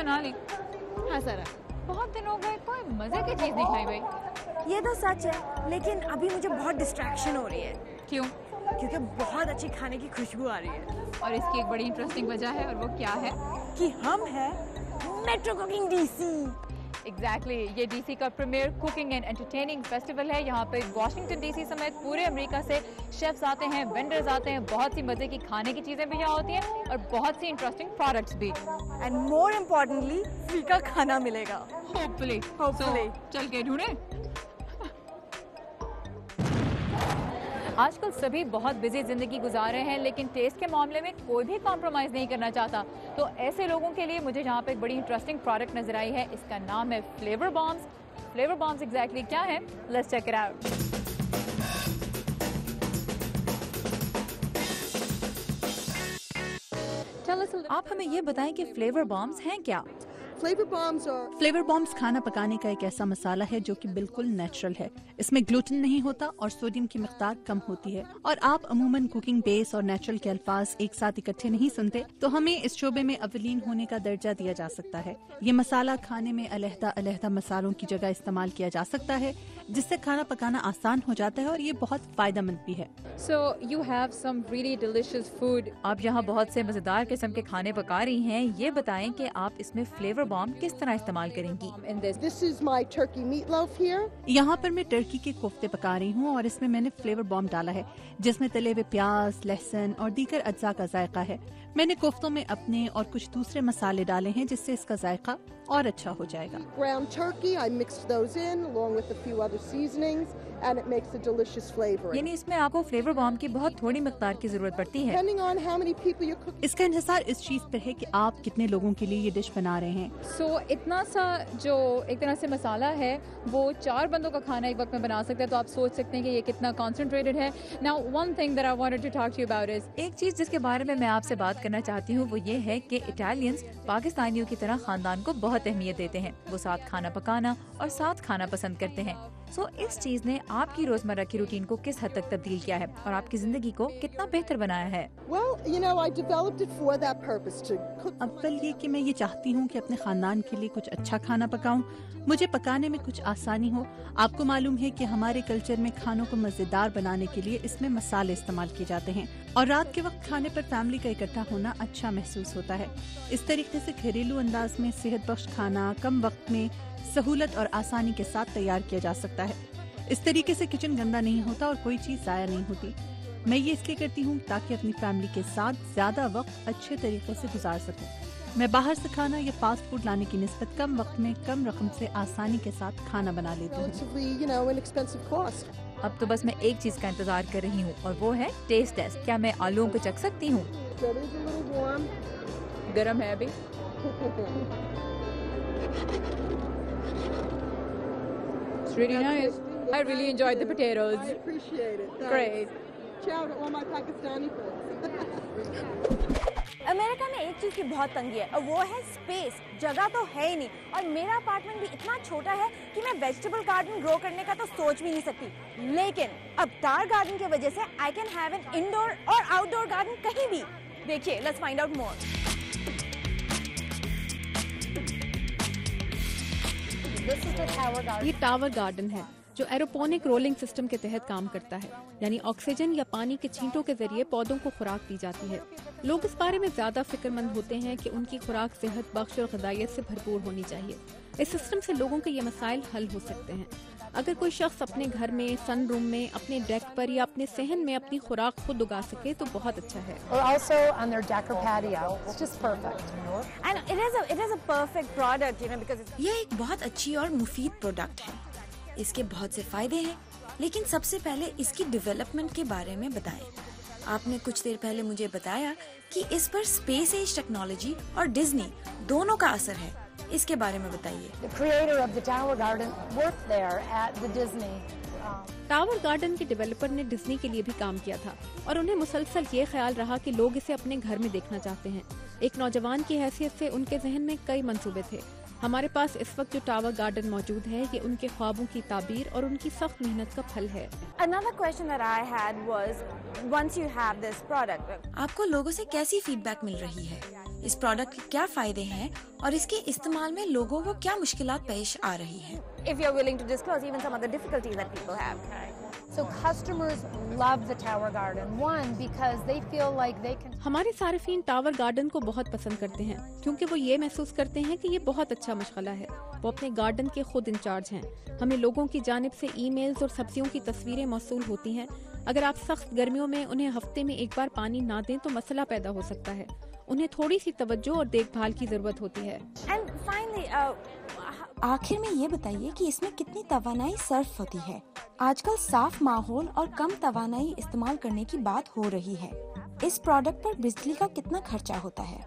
बना ली। हाँ सर, बहुत दिन हो गए कोई मजे की चीज नहीं खाई भाई। ये तो सच है, लेकिन अभी मुझे बहुत डिस्ट्रैक्शन हो रही है। क्यों? क्योंकि बहुत अच्छी खाने की खुशबू आ रही है। और इसकी एक बड़ी इंटरेस्टिंग वजह है, और वो क्या है? कि हम हैं मेट्रो कुकिंग डीसी। एग्जैक्टली, ये डीसी का premier cooking and entertaining festival है। यहाँ पे वॉशिंगटन डीसी समेत पूरे अमेरिका से शेफ्स आते हैं, वेंडर्स आते हैं, बहुत सी मजे की खाने की चीजें भी यहाँ होती हैं और बहुत सी इंटरेस्टिंग प्रोडक्ट्स भी। एंड मोर इम्पोर्टेंटली फ्री का खाना मिलेगा। होपफुली। Hopefully. चल के ढूंढे। आजकल सभी बहुत बिजी जिंदगी गुजार रहे हैं, लेकिन टेस्ट के मामले में कोई भी कॉम्प्रोमाइज नहीं करना चाहता। तो ऐसे लोगों के लिए मुझे यहाँ पे एक बड़ी इंटरेस्टिंग प्रोडक्ट नजर आई है। इसका नाम है flavour bombs. Flavour bombs exactly क्या है? Let's check it out. आप हमें ये बताएं कि फ्लेवर बॉम्ब्स हैं क्या? फ्लेवर बॉम्ब्स खाना पकाने का एक ऐसा मसाला है जो कि बिल्कुल नेचुरल है। इसमें ग्लूटेन नहीं होता और सोडियम की मिकदार कम होती है। और आप अमूमन कुकिंग बेस और नेचुरल के अल्फाज एक साथ इकट्ठे नहीं सुनते, तो हमें इस शोबे में अव्वलीन होने का दर्जा दिया जा सकता है। ये मसाला खाने में अलहदा मसालों की जगह इस्तेमाल किया जा सकता है, जिससे खाना पकाना आसान हो जाता है और ये बहुत फायदेमंद भी है। So you have some really delicious food. आप यहाँ बहुत से मजेदार किस्म के खाने पका रही हैं। ये बताएं कि आप इसमें फ्लेवर बॉम्ब किस तरह इस्तेमाल करेंगी? This is my turkey meatloaf here. यहाँ पर मैं टर्की के कोफ्ते पका रही हूँ और इसमें मैंने फ्लेवर बॉम्ब डाला है, जिसमें तले हुए प्याज, लहसुन और दीगर अज्जा का जायका है। मैंने कोफ्तों में अपने और कुछ दूसरे मसाले डाले हैं, जिससे इसका जायका और अच्छा हो जाएगा। Ground turkey, I mixed those in along with a few other seasonings and it makes a delicious flavor. यानी इसमें आपको फ्लेवर बॉम्ब की बहुत थोड़ी मिकदार की जरूरत पड़ती है। Depending on how many people you're cooking. इसका इंहिसार इस चीज पर है कि आप कितने लोगों के लिए ये डिश बना रहे हैं। So इतना सा जो एक तरह से मसाला है वो 4 बंदों का खाना एक वक्त में बना सकता है, तो आप सोच सकते हैं कि ये कितना कॉन्सेंट्रेटेड है। Now one thing that I wanted to talk to you about is एक चीज जिसके बारे में मैं आपसे बात करना चाहती हूँ वो ये है कि इटालियंस पाकिस्तानियों की तरह खानदान को बहुत अहमियत देते हैं। वो साथ खाना पकाना और साथ खाना पसंद करते हैं। सो इस चीज ने आपकी रोजमर्रा की रूटीन को किस हद तक तब्दील किया है और आपकी जिंदगी को कितना बेहतर बनाया है? Well, you know, I developed it for that purpose to cook. अव्वल ये कि मैं ये चाहती हूँ कि अपने खानदान के लिए कुछ अच्छा खाना पकाऊं, मुझे पकाने में कुछ आसानी हो। आपको मालूम है कि हमारे कल्चर में खानों को मजेदार बनाने के लिए इसमें मसाले इस्तेमाल किए जाते हैं और रात के वक्त खाने पर फैमिली का इकट्ठा होना अच्छा महसूस होता है। इस तरीके से घरेलू अंदाज में सेहत बख्श खाना कम वक्त में सहूलत और आसानी के साथ तैयार किया जा सकता है। इस तरीके से किचन गंदा नहीं होता और कोई चीज जाया नहीं होती। मैं ये इसलिए करती हूँ ताकि अपनी फैमिली के साथ ज्यादा वक्त अच्छे तरीके से गुजार सकूँ। मैं बाहर से खाना या फास्ट फूड लाने की निस्बत कम वक्त में कम रकम से आसानी के साथ खाना बना लेती हूँ। Relatively, you know, inexpensive cost. अब तो बस मैं एक चीज का इंतजार कर रही हूँ और वो है टेस्ट टेस्ट। क्या मैं आलूओं को चख सकती हूँ? That is a little warm. गरम है अभी। It's really nice. I really enjoyed the potatoes. I appreciate it. Thanks. Great. Ciao to all my Pakistani friends. America में एक चीज की बहुत तंगी है और वो है स्पेस। जगह तो है ही नहीं और मेरा अपार्टमेंट भी इतना छोटा है कि मैं वेजिटेबल गार्डन ग्रो करने का तो सोच भी नहीं सकती। लेकिन अब टावर गार्डन की वजह से I can have an indoor और आउटडोर गार्डन कहीं भी। देखिए, लेट्स फाइंड आउट मोर। ये टावर गार्डन है जो एरोपोनिक रोलिंग सिस्टम के तहत काम करता है, यानी ऑक्सीजन या पानी के छींटों के जरिए पौधों को खुराक दी जाती है। लोग इस बारे में ज्यादा फिक्रमंद होते हैं कि उनकी खुराक सेहत बख्श और ग़िज़ाइयत से भरपूर होनी चाहिए। इस सिस्टम से लोगों के ये मसाइल हल हो सकते हैं। अगर कोई शख्स अपने घर में, सन रूम में, अपने डेक पर या अपने सहन में अपनी खुराक खुद उगा सके तो बहुत अच्छा है। Or also on their deck or patio. It's just perfect. And it is a perfect product, you know, because it's... यह एक बहुत अच्छी और मुफीद प्रोडक्ट है। इसके बहुत से फायदे हैं, लेकिन सबसे पहले इसकी डेवलपमेंट के बारे में बताएं। आपने कुछ देर पहले मुझे बताया कि इस पर स्पेस एज टेक्नोलॉजी और डिज्नी दोनों का असर है। इसके बारे में बताइए। The creator of the Tower Garden worked there at the Disney. Tower garden के डेवलपर ने डिज्नी के लिए भी काम किया था और उन्हें मुसलसल ये ख्याल रहा कि लोग इसे अपने घर में देखना चाहते हैं। एक नौजवान की हैसियत से उनके जहन में कई मंसूबे थे। हमारे पास इस वक्त जो टावर गार्डन मौजूद है ये उनके ख्वाबों की ताबीर और उनकी सख्त मेहनत का फल है। Another question that I had was, once you have this product, आपको लोगों से कैसी फीडबैक मिल रही है? इस प्रोडक्ट के क्या फायदे हैं और इसके इस्तेमाल में लोगों को क्या मुश्किलात पेश आ रही हैं। If you're willing to disclose even some of the difficulties that people have. So customers love the Tower Garden. One, because they feel like they can. हमारे सार्फिन टावर गार्डन को बहुत पसंद करते हैं क्योंकि वो ये महसूस करते हैं कि ये बहुत अच्छा मशगला है। वो अपने गार्डन के खुद इंचार्ज हैं। हमें लोगों की जानिब से ईमेल्स और सब्जियों की तस्वीरें मौसूल होती हैं। अगर आप सख्त गर्मियों में उन्हें हफ्ते में एक बार पानी ना दें तो मसला पैदा हो सकता है। उन्हें थोड़ी सी तवज्जो और देखभाल की जरूरत होती है। And finally, आखिर में ये बताइए कि इसमें कितनी तवानाई सर्फ होती है। आजकल साफ माहौल और कम तवानाई इस्तेमाल करने की बात हो रही है। इस प्रोडक्ट पर बिजली का कितना खर्चा होता है?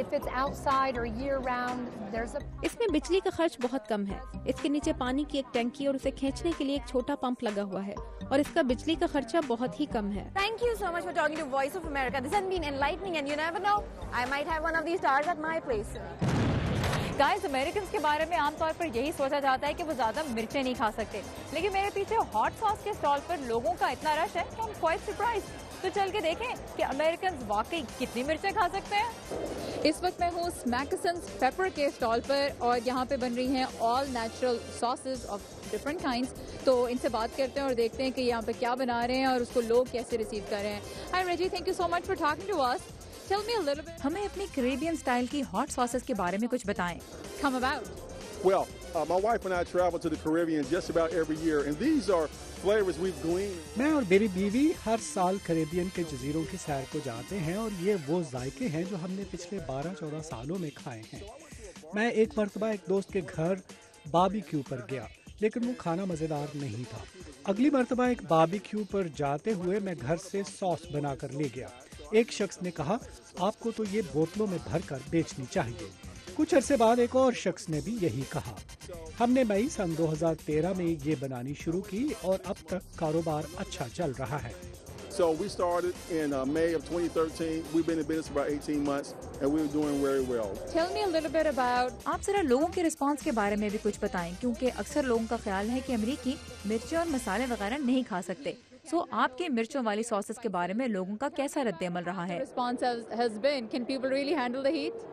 If it's outside or year round, there's a. इसमें बिजली का खर्च बहुत कम है। इसके नीचे पानी की एक टंकी और उसे खींचने के लिए एक छोटा पंप लगा हुआ है और इसका बिजली का खर्चा बहुत ही कम है। thank you so much for talking to Voice of America. This has been enlightening, and you never know, I might have one of these stars at my place. Guys, American के बारे में आमतौर पर यही सोचा जाता है कि वो ज्यादा मिर्चें नहीं खा सकते, लेकिन मेरे पीछे हॉट सॉस के स्टॉल पर लोगों का इतना रश है कि I'm quite surprised. तो चल के देखें कि अमेरिकन वाकई कितनी मिर्चें खा सकते हैं। इस वक्त मैं हूँ स्मैकसन्स पेपर के स्टॉल पर और यहाँ पे बन रही हैं all natural sausage of different kinds. तो इनसे बात करते हैं और देखते हैं कि यहाँ पे क्या बना रहे हैं और उसको लोग कैसे रिसीव कर रहे हैं। Hi Reggie, thank you so much for talking to us. Tell me a little bit. हमें अपनी कैरेबियन स्टाइल की हॉट सॉसेस के बारे में कुछ बताएं। Come about. Well, my wife and I travel to the Caribbean just about every year, and these are flavors we've gleaned. मैं और मेरी बीवी हर साल कैरेबियन के जजीरों की सैर को जाते हैं और ये वो जायके हैं जो हमने पिछले 12-14 सालों में खाए हैं। मैं एक मरतबा एक दोस्त के घर बारबेक्यू पर गया, लेकिन वो खाना मज़ेदार नहीं था। अगली मरतबा एक बारबेक्यू पर जाते हुए मैं घर से सॉस बनाकर ले गया। एक शख्स ने कहा, आपको तो ये बोतलों में भरकर बेचनी चाहिए। कुछ अरसे बाद एक और शख्स ने भी यही कहा। हमने मई सन 2013 में ये बनानी शुरू की और अब तक कारोबार अच्छा चल रहा है। So we started in May of 2013. We've been in business for about 18 months, and we're doing very well. Tell me a little bit about. आप जरा लोगों के रिस्पांस के बारे में भी कुछ बताएं, क्योंकि अक्सर लोगों का ख्याल है कि अमेरिकी मिर्चें और मसाले वगैरह नहीं खा सकते। सो आपके मिर्चों वाली सॉसेस के बारे में लोगों का कैसा रद्द-ए-अमल रहा है? Response has been. Can people really handle the heat?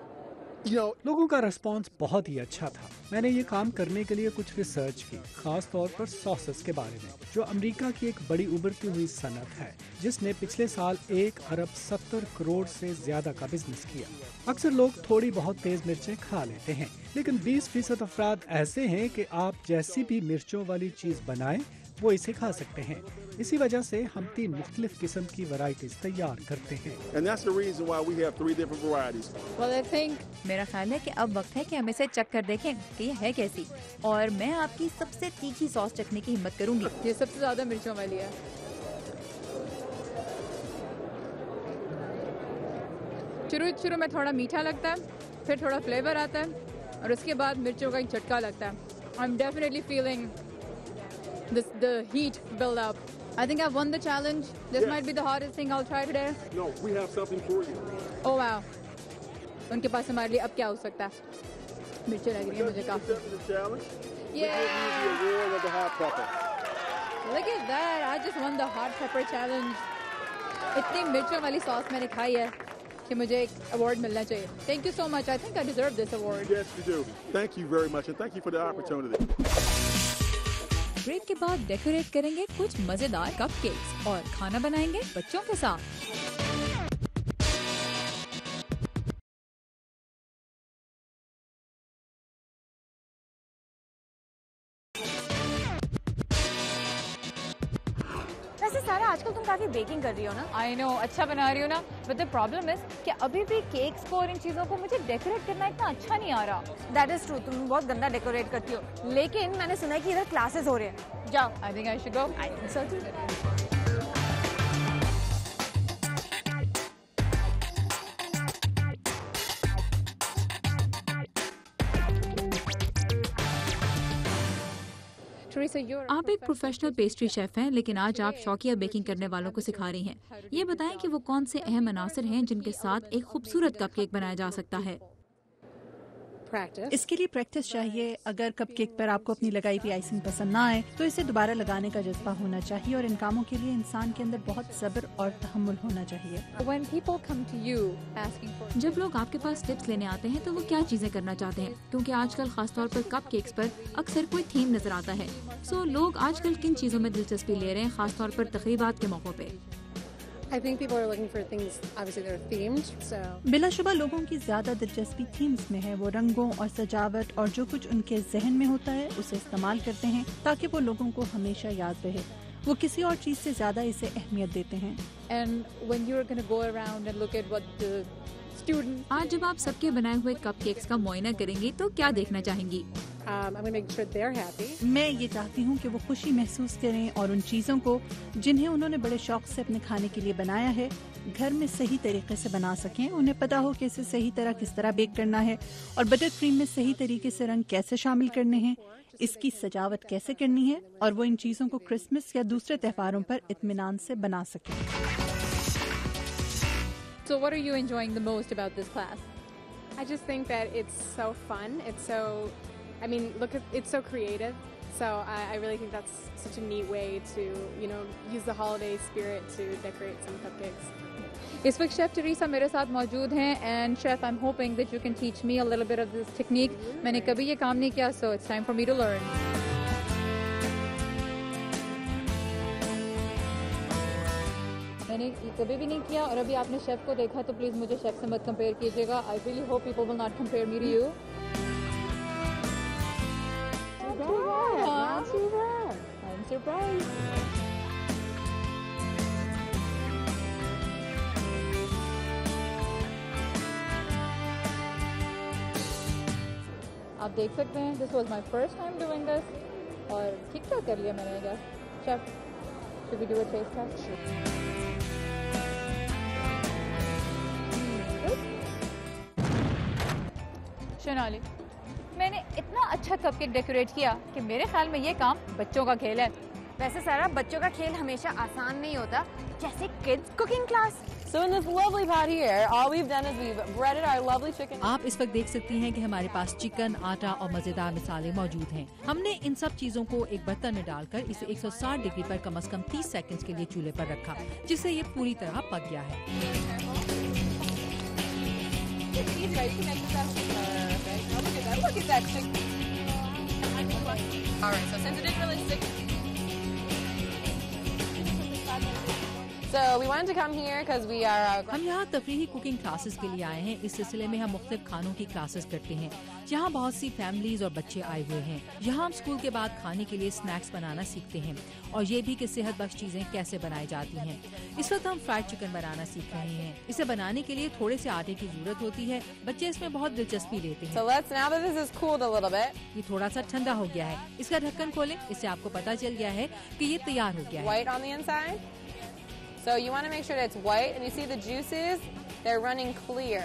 लोगों का रिस्पांस बहुत ही अच्छा था। मैंने ये काम करने के लिए कुछ रिसर्च की, खास तौर पर सॉसेस के बारे में, जो अमेरिका की एक बड़ी उभरती हुई सनत है, जिसने पिछले साल 1 अरब 70 करोड़ से ज्यादा का बिजनेस किया। अक्सर लोग थोड़ी बहुत तेज मिर्चें खा लेते हैं, लेकिन 20% अफराद ऐसे हैं कि आप जैसी भी मिर्चों वाली चीज बनाएं वो इसे खा सकते हैं। इसी वजह से हम 3 मुख्तलिफ किस्म की वैरायटीज तैयार करते हैं। And that's the reason why we have 3 different varieties. Well, I think मेरा ख्याल है कि अब वक्त है कि हम इसे चख कर देखें कि ये है कैसी, और मैं आपकी सबसे तीखी सॉस चखने की हिम्मत करूंगी। ये सबसे ज्यादा मिर्चों वाली है। शुरू में थोड़ा मीठा लगता है, फिर थोड़ा फ्लेवर आता है और उसके बाद मिर्चों का एक झटका लगता है। I'm definitely feeling the heat build up. I think I've won the challenge. This Yes. might be the hardest thing I'll try today. No, we have something for you. Oh wow. उनके पास हमारे लिए अब क्या हो सकता है? मिर्चें लग रही है मुझे काफी। Accepting the challenge. Yeah. We give you the award of the hot pepper. Look at that. I just won the hot pepper challenge. इतनी मिर्चों वाली सॉस मैंने खाई है कि मुझे एक अवार्ड मिलना चाहिए। Thank you so much. I think I deserve this award. Yes, you do. Thank you very much, and thank you for the opportunity. Break के बाद डेकोरेट करेंगे कुछ मजेदार कपकेक्स और खाना बनाएंगे बच्चों के साथ। वैसे सारा आजकल तुम काफी बेकिंग कर रही हो ना? I know, अच्छा बना रही हूँ ना, but the problem is कि अभी भी केक्स को और इन चीज़ों को मुझे डेकोरेट करना इतना अच्छा नहीं आ रहा। That is true. तुम बहुत गंदा डेकोरेट करती हो, लेकिन मैंने सुना है कि इधर क्लासेस हो रहे हैं। जाओ। I think I should go. I think so too. आप एक प्रोफेशनल पेस्ट्री शेफ हैं, लेकिन आज आप शौकिया बेकिंग करने वालों को सिखा रही हैं। ये बताएं कि वो कौन से अहम अनासर हैं जिनके साथ एक खूबसूरत कपकेक बनाया जा सकता है। practice. इसके लिए प्रैक्टिस चाहिए। अगर कपकेक पर आपको अपनी लगाई हुई आइसिंग पसंद ना आए तो इसे दोबारा लगाने का जज्बा होना चाहिए और इन कामों के लिए इंसान के अंदर बहुत सब्र और तहम्मुल होना चाहिए। When people come to you asking for जब लोग आपके पास टिप्स लेने आते हैं तो वो क्या चीजें करना चाहते हैं, क्योंकि आजकल खासतौर पर कप केक्स पर अक्सर कोई थीम नजर आता है। सो लोग आजकल किन चीजों में दिलचस्पी ले रहे हैं, खासतौर पर तकरीबात के मौकों पे? I think people are looking for things, obviously they're themed, so. बिलाशुबा लोगों की ज्यादा दिलचस्पी थीम्स में है। वो रंगों और सजावट और जो कुछ उनके जहन में होता है उसे इस्तेमाल करते हैं ताकि वो लोगों को हमेशा याद रहे। वो किसी और चीज से ज्यादा इसे अहमियत देते हैं। And when you're going to go around and look at what the students आज जब आप सबके बनाए हुए कप केक्स का मुआयना करेंगी तो क्या देखना चाहेंगी? I'm going to make sure they're happy. मैं ये चाहती हूँ कि वो खुशी महसूस करें और उन चीज़ों को जिन्हें उन्होंने बड़े शौक से अपने खाने के लिए बनाया है घर में सही तरीके से बना सकें। उन्हें पता हो कि इसे सही तरह किस तरह बेक करना है और बटर क्रीम में सही तरीके से रंग कैसे शामिल करने हैं, इसकी सजावट कैसे करनी है और वो इन चीज़ों को क्रिसमस या दूसरे त्योहारों पर इत्मीनान से बना सकें। So what are you enjoying the most about this class? I just think that it's so fun. It's so, I mean, it's so creative. So I really think that's such a neat way to, you know, use the holiday spirit to decorate some cupcakes. इस वक्त chef Teresa मेरे साथ मौजूद हैं and chef I'm hoping that you can teach me a little bit of this technique. मैंने कभी ये काम नहीं किया, so it's time for me to learn. मैंने ये कभी भी नहीं किया और अभी आपने शेफ को देखा तो प्लीज मुझे शेफ से मत कंपेयर कीजिएगा। I really hope people will not compare me to you. Not too bad. I'm surprised. आप देख सकते हैं this was my first time doing this और ठीक ठाक कर लिया मैंने। क्या chef, should we do a taste test? Shanali, मैंने इतना अच्छा कपकेक डेकोरेट किया कि मेरे ख्याल में ये काम बच्चों का खेल है। वैसे सारा बच्चों का खेल हमेशा आसान नहीं होता, जैसे kids cooking class. So in this lovely pot here, all we've done is we've breaded our lovely chicken. आप इस वक्त देख सकती हैं कि हमारे पास चिकन, आटा और मजेदार मसाले मौजूद हैं। हमने इन सब चीजों को एक बर्तन में डालकर इसे 160 डिग्री पर कम से कम 30 सेकंड्स के लिए चूल्हे पर रखा, जिससे ये पूरी तरह पक गया है। So we wanted to come here because we are. हम यहाँ तफरीही कुकिंग क्लासेस के लिए आए हैं। इस सिलसिले में हम मुख्तलिफ खानों की क्लासेस करते हैं। यहाँ बहुत सी फैमिलीज और बच्चे आए हुए हैं। यहाँ हम स्कूल के बाद खाने के लिए स्नैक्स बनाना सीखते हैं और ये भी कि सेहत बख्श चीजें कैसे बनाई जाती हैं। इस वक्त हम फ्राइड चिकन बनाना सीख रहे हैं। इसे बनाने के लिए थोड़े से आटे की जरूरत होती है। बच्चे इसमें बहुत दिलचस्पी लेते हैं। So now that this is cooled a little bit. ये थोड़ा सा ठंडा हो गया है। इसका ढक्कन खोलें, इससे आपको पता चल गया है कि ये तैयार हो गया है। White on the inside. So you want to make sure that it's white, and you see the juices, they're running clear.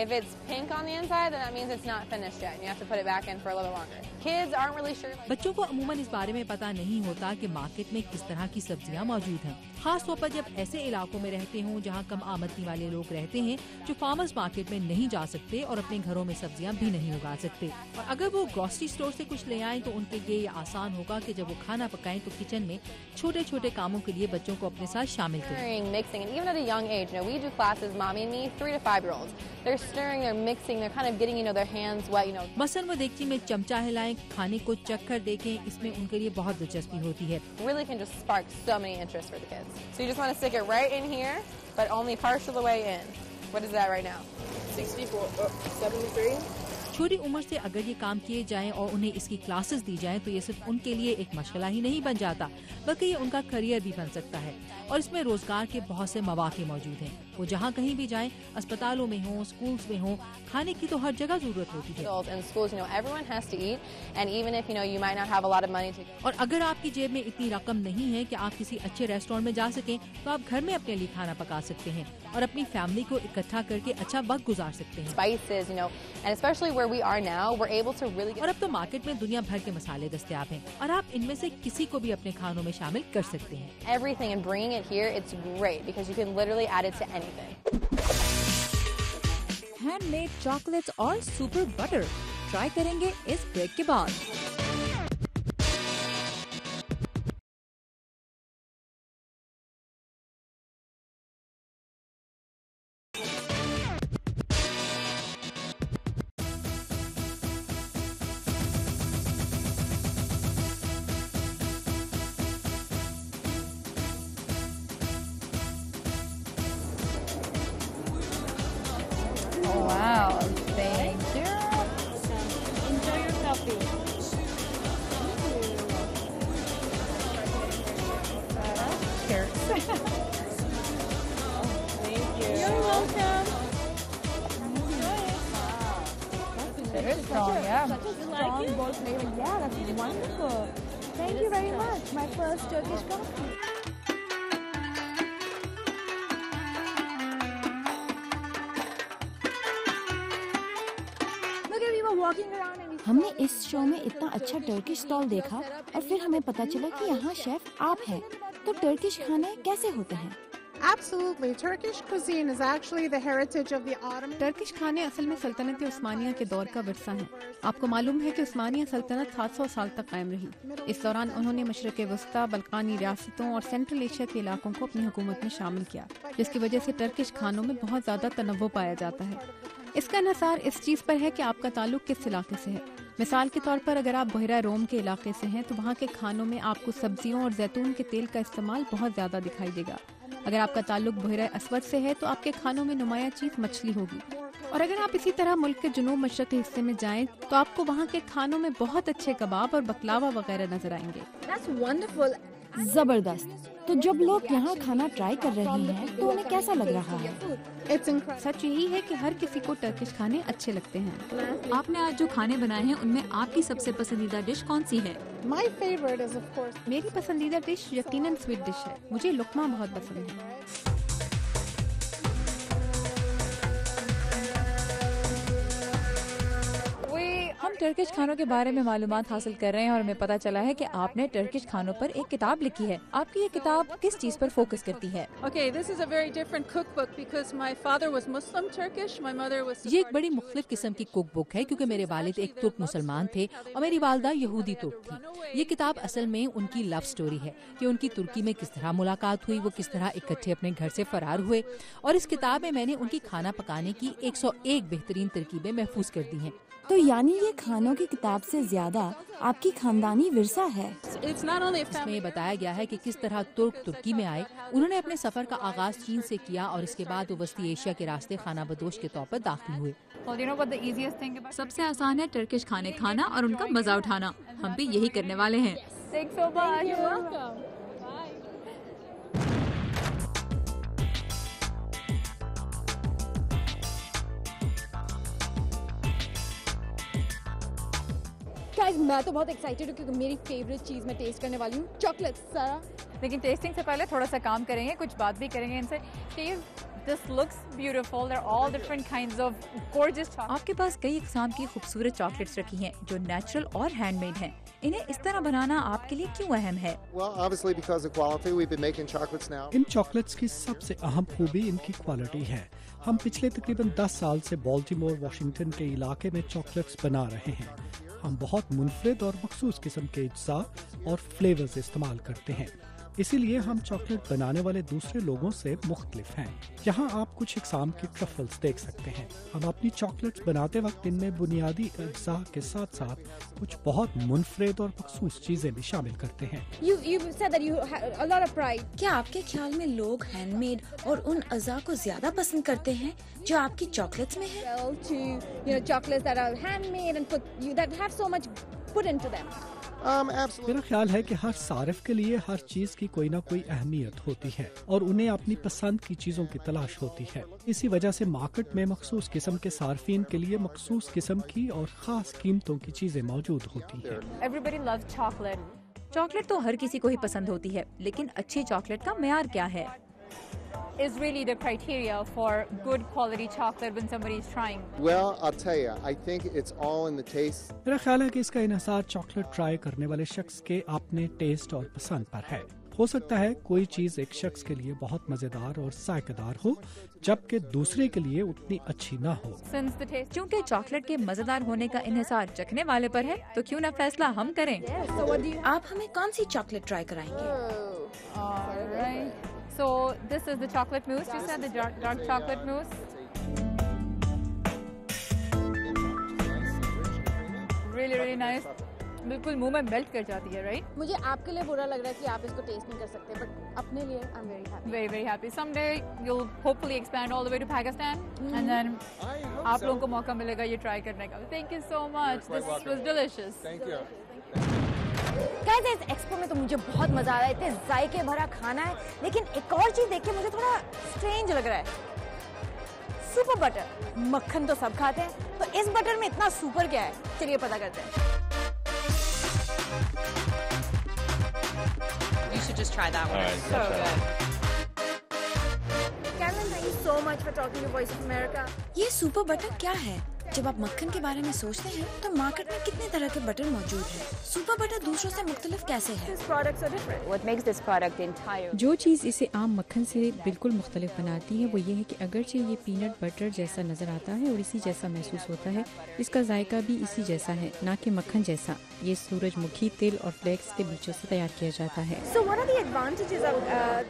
If it's pink on the inside, then that means it's not finished yet, and you have to put it back in for a little longer. Kids aren't really sure. बच्चों को अमूमन इस बारे में पता नहीं होता कि मार्केट में किस तरह की सब्जियां मौजूद हैं। खास तौर पर जब ऐसे इलाकों में रहते हों जहां कम आमदनी वाले लोग रहते हैं, जो फार्मर्स मार्केट में नहीं जा सकते और अपने घरों में सब्जियां भी नहीं उगा सकते। और अगर वो ग्रोसरी स्टोर से कुछ ले आएं तो उनके लिए ये आसान होगा कि जब वो खाना पकाएं तो किचन में छोटे छोटे कामों के लिए बच्चों को अपने साथ शामिल करें। Mixing, and even at a young age, you know, we do classes, mommy and me, 3 to 5 year olds. They're stirring, they're mixing, they're kind of getting, you know, their hands wet, you know. मसन वो देगची में चमचा हिलाएं, खाने को चखकर देखें, इसमें उनके लिए बहुत दिलचस्पी होती है। Really can just spark so many interests for the kids. So you just want to stick it right in here, but only partial the way in. What is that right now? 64, 73. छोटी उम्र से अगर ये काम किए जाएं और उन्हें इसकी क्लासेस दी जाएं तो ये सिर्फ उनके लिए एक मशगला ही नहीं बन जाता, बल्कि ये उनका करियर भी बन सकता है और इसमें रोजगार के बहुत से मौके मौजूद हैं। वो जहाँ कहीं भी जाएं, अस्पतालों में हो, स्कूल्स में हो, खाने की तो हर जगह जरूरत होती है। और अगर आपकी जेब में इतनी रकम नहीं है कि आप किसी अच्छे रेस्टोरेंट में जा सकें, तो आप घर में अपने लिए खाना पका सकते हैं और अपनी फैमिली को इकट्ठा करके अच्छा वक्त गुजार सकते हैं। Spices, you know, and especially where we are now, we're able to really get... और अब तो मार्केट में दुनिया भर के मसाले दस्तयाब हैं और आप इनमें से किसी को भी अपने खानों में शामिल कर सकते हैं। Everything and bringing it here, it's great because you can literally add it to anything. Handmade chocolates और super butter, ट्राई करेंगे इस ब्रेक के बाद। Wow, thank you. Enjoy your coffee. Cheers. Thank you. You're welcome. Very strong, yeah. Such a strong ball flavor. Yeah, that's wonderful. Thank you very much. My first Turkish coffee. Look at we were walking around and we हमने इस show में इतना अच्छा Turkish stall देखा और फिर हमें पता चला कि यहाँ शेफ आप हैं। तो टर्किश खाने कैसे होते हैं? Absolutely. Turkish cuisine is actually the heritage of the Ottoman. Turkish खाने असल में सल्तनत उस्मानिया के दौर का विरसा है। आपको मालूम है कि उस्मानिया सल्तनत 700 साल तक कायम रही। इस दौरान उन्होंने मशरक़ वस्ता, बल्कानी रियासतों और सेंट्रल एशिया के इलाकों को अपनी हुकूमत में शामिल किया, जिसकी वजह से टर्किश खानों में बहुत ज़्यादा तनव्वुर पाया जाता है। इसका इन्हिसार इस चीज़ पर है कि आपका ताल्लुक किस इलाके से है। मिसाल के तौर पर अगर आप बहरा रोम के इलाके से हैं तो वहाँ के खानों में आपको सब्जियों और जैतून के तेल का इस्तेमाल बहुत ज़्यादा दिखाई देगा। अगर आपका ताल्लुक बहरा अस्वद से है तो आपके खानों में नुमाया चीज़ मछली होगी। और अगर आप इसी तरह मुल्क के जुनूब मशरक़ी हिस्से में जाएं तो आपको वहाँ के खानों में बहुत अच्छे कबाब और बकलावा वगैरह नजर आएंगे। That's wonderful. जबरदस्त। तो जब लोग यहाँ खाना ट्राई कर रहे हैं तो उन्हें कैसा लग रहा है? सच यही है कि हर किसी को टर्किश खाने अच्छे लगते हैं। आपने आज जो खाने बनाए हैं उनमें आपकी सबसे पसंदीदा डिश कौन सी है? My favorite is of course. मेरी पसंदीदा डिश यकीनन स्वीट डिश है। मुझे लुकमा बहुत पसंद है। हम टर्किश खानों के बारे में मालूमात हासिल कर रहे हैं और हमें पता चला है कि आपने टर्किश खानों पर एक किताब लिखी है। आपकी ये किताब किस चीज पर फोकस करती है? Okay, this is a very different cookbook because my father was Muslim Turkish, my mother was ये एक बड़ी मुख्तलिफ किस्म की कुक बुक है क्योंकि मेरे वालिद एक तुर्क मुसलमान थे और मेरी वालदा यहूदी तुर्क थी। ये किताब असल में उनकी लव स्टोरी है कि उनकी तुर्की में किस तरह मुलाकात हुई, वो किस तरह इकट्ठे अपने घर से फरार हुए। और इस किताब में मैंने उनकी खाना पकाने की 101 बेहतरीन तरकीबें महफूज कर दी हैं। तो यानी ये खानों की किताब से ज्यादा आपकी खानदानी विरसा है। इसमें ये बताया गया है कि किस तरह तुर्क तुर्की में आए। उन्होंने अपने सफर का आगाज चीन से किया और इसके बाद वो वस्ती एशिया के रास्ते खाना बदोश के तौर पर दाखिल हुए। सबसे आसान है टर्किश खाने खाना और उनका मजा उठाना। हम भी यही करने वाले हैं। Thanks so much. You're welcome. Guys, मैं तो बहुत एक्साइटेड हूँ क्योंकि मेरी फेवरेट चीज़ मैं टेस्ट करने वाली हूँ, चॉकलेट। सारा लेकिन टेस्टिंग से पहले थोड़ा सा काम करेंगे, कुछ बात भी करेंगे इनसे। Steve, this looks beautiful. They're all different kinds of gorgeous chocolate. आपके पास कई इकसाम की खूबसूरत चॉकलेट्स रखी हैं जो नेचुरल और हैंडमेड हैं। इन्हें इस तरह बनाना आपके लिए क्यों अहम है? Well, obviously because of quality, we've been making chocolates now. In chocolates की सबसे अहम खूबी इनकी क्वालिटी है। हम पिछले तकरीबन 10 साल से बाल्टीमोर वाशिंगटन के इलाके में चॉकलेट्स बना रहे हैं। हम बहुत मुनफरिद और मखसूस किस्म के अज्जा और फ्लेवर्स इस्तेमाल करते हैं, इसीलिए हम चॉकलेट बनाने वाले दूसरे लोगों से मुख्तलिफ हैं। यहाँ आप कुछ इकसाम के ट्रफल्स देख सकते हैं। हम अपनी चॉकलेट्स बनाते वक्त इनमें बुनियादी अज्जा के साथ साथ कुछ बहुत मुनफरिद और मखसूस चीजें भी शामिल करते हैं। You said that you had a lot of pride. क्या आपके ख्याल में लोग हैंडमेड और उन अज़ा को ज्यादा पसंद करते हैं जो आपकी चॉकलेट्स में है? Well, to chocolates that are handmade and that have so much put into them. मेरा ख्याल है कि हर सारिफ के लिए हर चीज की कोई ना कोई अहमियत होती है और उन्हें अपनी पसंद की चीजों की तलाश होती है। इसी वजह से मार्केट में मखसूस किस्म के सार्फिन के लिए मखसूस किस्म की और खास कीमतों की चीजें मौजूद होती हैं। Everybody loves chocolate. चॉकलेट तो हर किसी को ही पसंद होती है, लेकिन अच्छी चॉकलेट का मेयार क्या है? Is really the criteria for good quality chocolate when somebody is trying? Well, I'll tell you, I think it's all in the taste. मेरा ख्याल है कि इसका इन्हिसार चॉकलेट ट्राई करने वाले शख्स के अपने टेस्ट और पसंद पर है। हो सकता है कोई चीज एक शख्स के लिए बहुत मजेदार और जायकेदार हो, जबकि दूसरे के लिए उतनी अच्छी ना हो। क्योंकि चॉकलेट के मजेदार होने का इन्हिसार चखने वाले पर है, तो क्यों ना फैसला हम करें। आप हमें कौन सी चॉकलेट ट्राई कराएंगे? Alright. So this is the chocolate mousse. You said the dark chocolate mousse. Really nice. बिल्कुल मुंह में मेल्ट कर जाती है, right? मुझे आपके लिए बुरा लग रहा है कि आप इसको टेस्ट नहीं कर सकते, बट अपने लिए I'm very happy. Very happy. Someday you'll hopefully expand all the way to Pakistan, and then आप लोगों को मौका मिलेगा ये ट्राई करने का. Thank you so much. This was delicious. Thank you. Guys, इस एक्सपो में तो मुझे बहुत मजा आ रहा है, इतने जायके भरा खाना है, लेकिन एक और चीज देख के मुझे थोड़ा स्ट्रेंज लग रहा है। सुपर बटर, मक्खन तो सब खाते हैं, तो इस बटर में इतना सुपर क्या है? चलिए पता करते हैं। You should just try that one. It's so good. Cameron, thank you so much for talking to Voice of America. ये सुपर बटर क्या है? जब आप मक्खन के बारे में सोचते हैं तो मार्केट में कितने तरह के बटर मौजूद हैं। सुपर बटर दूसरों से मुख्तलिफ कैसे है? What makes this product entire? जो चीज़ इसे आम मक्खन से बिल्कुल मुख्तलिफ बनाती है वो ये है कि अगरचे ये पीनट बटर जैसा नज़र आता है और इसी जैसा महसूस होता है, इसका जायका भी इसी जैसा है, ना कि मक्खन जैसा। ये सूरजमुखी तिल और फ्लेक्स के बीजों से तैयार किया जाता है। So what are the advantages of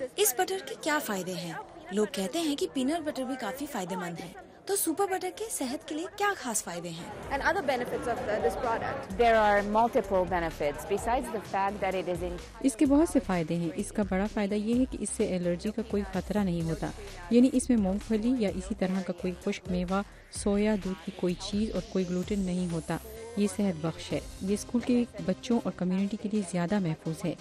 this? इस बटर के क्या फायदे हैं? लोग कहते हैं कि पीनट बटर भी काफी फायदेमंद है, तो सुपर बटर के सेहत के लिए क्या खास फायदे हैं? And other benefits of this product? There are multiple benefits besides the fact that it is in. इसके बहुत से फायदे हैं। इसका बड़ा फायदा ये है कि इससे एलर्जी का कोई खतरा नहीं होता, यानी इसमें मूंगफली या इसी तरह का कोई खुश्क मेवा, सोया दूध की कोई चीज़ और कोई ग्लूटेन नहीं होता। ये सेहत बख्श है। ये स्कूल के बच्चों और कम्युनिटी के लिए ज़्यादा महफूज है।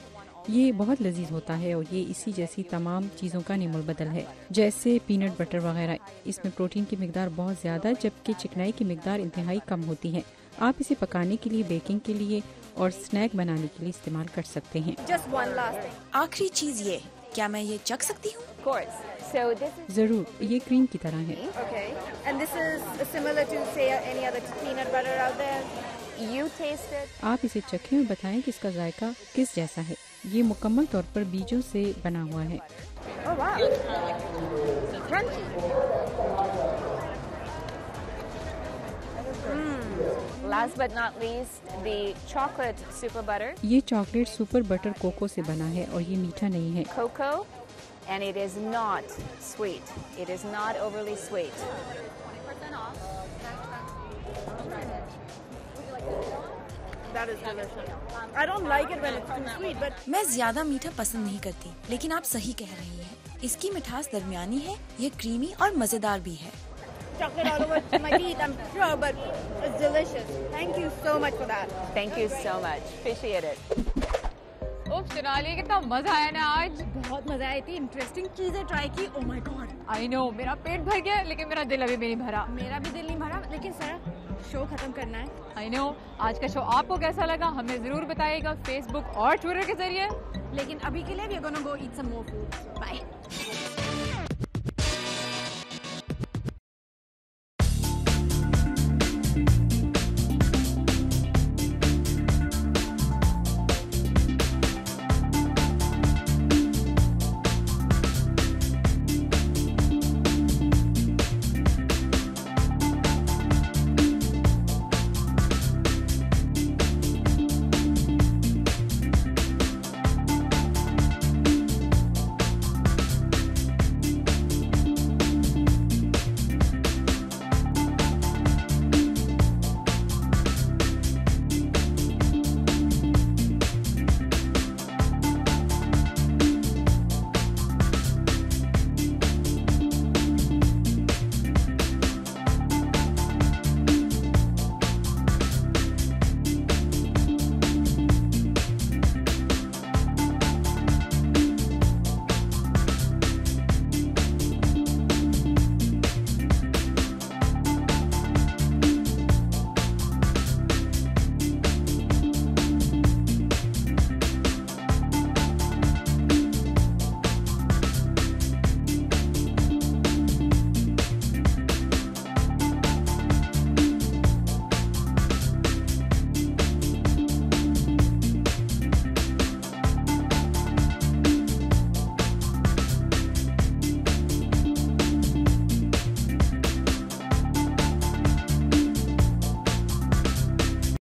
ये बहुत लजीज होता है और ये इसी जैसी तमाम चीज़ों का निमुल बदल है, जैसे पीनट बटर वगैरह। इसमें प्रोटीन की मिकदार बहुत ज़्यादा, जबकि चिकनाई की मिकदार इंतहाई कम होती है। आप इसे पकाने के लिए, बेकिंग के लिए और स्नैक बनाने के लिए इस्तेमाल कर सकते हैं। Just one last thing. आखिरी चीज ये, क्या मैं ये चख सकती हूँ? Of course. So this is. ज़रूर, ये क्रीम की तरह है। Okay. And this is similar to say any other peanut butter out there? You taste it. आप इसे चखें और बताएं कि इसका जायका किस जैसा है। ये मुकम्मल तौर पर बीजों से बना हुआ है। Oh wow. Crunchy. Last but not least, the chocolate super butter. ये चॉकलेट सुपर बटर कोको से बना है और ये मीठा नहीं है। Cocoa, and it is not sweet. It is not overly sweet. That is delicious. I don't like it when it's too sweet, but मैं ज्यादा मीठा पसंद नहीं करती, लेकिन आप सही कह रही हैं। इसकी मिठास दरमियानी है, ये क्रीमी और मजेदार भी है। chocolate all over my teeth, I'm sure, but it's delicious. Thank you so much for that. Thank you so much. Appreciate it. उफ शनाली, कितना मजा आया ना आज। बहुत मजा आई थी, इंटरेस्टिंग चीजें ट्राई की। Oh my God. I know, मेरा पेट भर गया, लेकिन मेरा दिल अभी भी नहीं भरा। मेरा भी दिल नहीं भरा, लेकिन सर शो खत्म करना है। आई नो, आज का शो आपको कैसा लगा हमें जरूर बताइएगा फेसबुक और ट्विटर के जरिए। लेकिन अभी के लिए we are gonna go eat some more food. Bye.